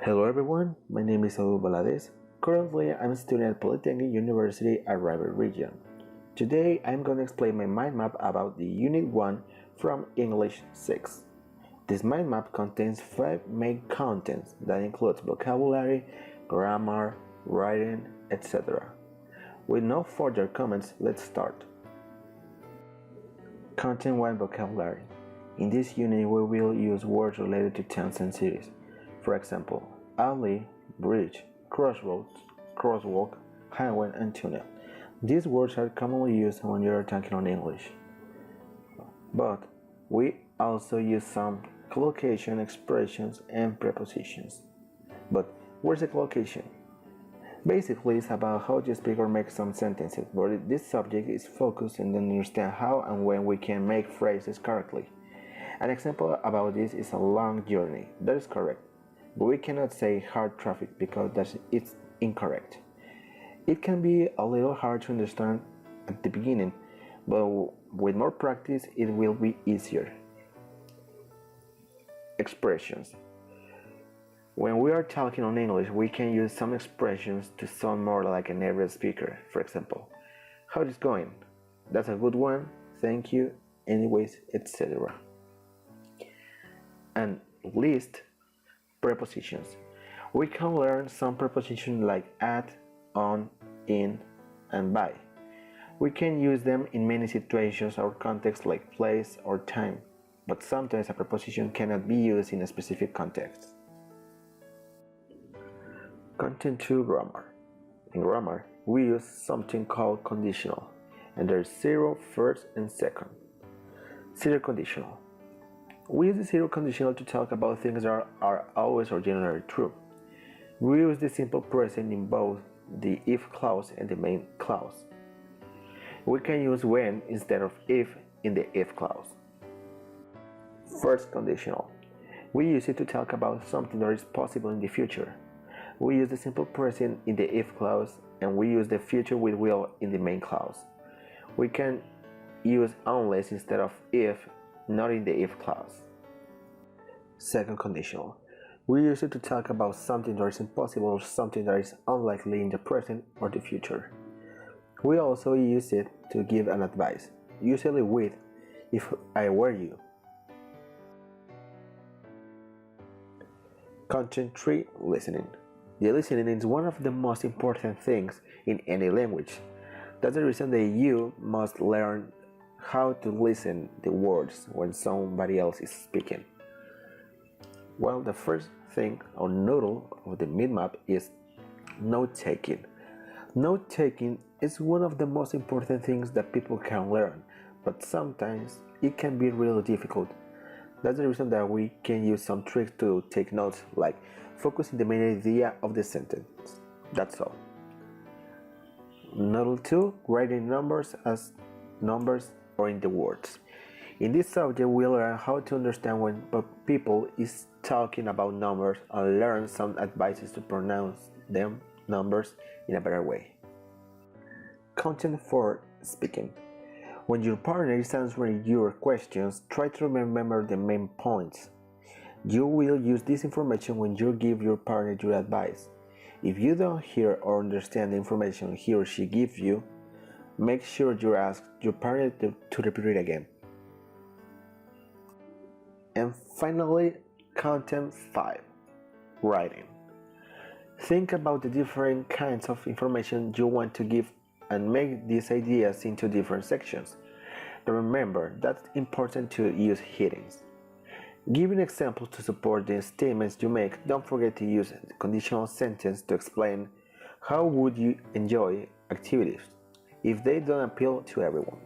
Hello everyone, my name is Saul Valadez. Currently, I'm a student at Politécnica University at Ribereña. Today, I'm going to explain my mind map about the Unit 1 from English 6. This mind map contains 5 main contents that includes vocabulary, grammar, writing, etc. With no further comments, let's start. Content 1 Vocabulary. In this unit, we will use words related to towns and cities. For example, alley, bridge, crossroads, crosswalk, highway, and tunnel. These words are commonly used when you are talking on English. But we also use some collocation, expressions, and prepositions. But where's the collocation? Basically, it's about how to speak or make some sentences, but this subject is focused on understand how and when we can make phrases correctly. An example about this is a long journey. That is correct. But we cannot say hard traffic because it's incorrect. It can be a little hard to understand at the beginning, but with more practice it will be easier. Expressions. When we are talking on English, we can use some expressions to sound more like a native speaker. For example, how is it going? That's a good one, thank you, anyways, etc. And list prepositions. We can learn some prepositions like at, on, in, and by. We can use them in many situations or contexts like place or time, but sometimes a preposition cannot be used in a specific context. Content 2 Grammar. In grammar, we use something called conditional, and there's zero, first, and second. Zero conditional. We use the zero conditional to talk about things that are always or generally true. We use the simple present in both the if clause and the main clause. We can use when instead of if in the if clause. First conditional. We use it to talk about something that is possible in the future. We use the simple present in the if clause, and we use the future with will in the main clause. We can use unless instead of if, not in the if clause. Second conditional. We use it to talk about something that is impossible or something that is unlikely in the present or the future. We also use it to give an advice, usually with if I were you. Content 3 Listening. The listening is one of the most important things in any language. That's the reason that you must learn how to listen the words when somebody else is speaking. Well, the first thing or noodle of the mind map is note-taking. Note-taking is one of the most important things that people can learn, but sometimes it can be really difficult. That's the reason that we can use some tricks to take notes, like focusing the main idea of the sentence. That's all. Noodle 2, writing numbers as numbers or in the words. In this subject, we learn how to understand when people is talking about numbers and learn some advices to pronounce them numbers in a better way. Content 4 Speaking. When your partner is answering your questions, try to remember the main points. You will use this information when you give your partner your advice. If you don't hear or understand the information he or she gives you, make sure you ask your partner to repeat it again. And finally, content 5 Writing. Think about the different kinds of information you want to give and make these ideas into different sections. But remember, that's important to use headings. Giving examples to support the statements you make, don't forget to use the conditional sentence to explain how would you enjoy activities if they don't appeal to everyone.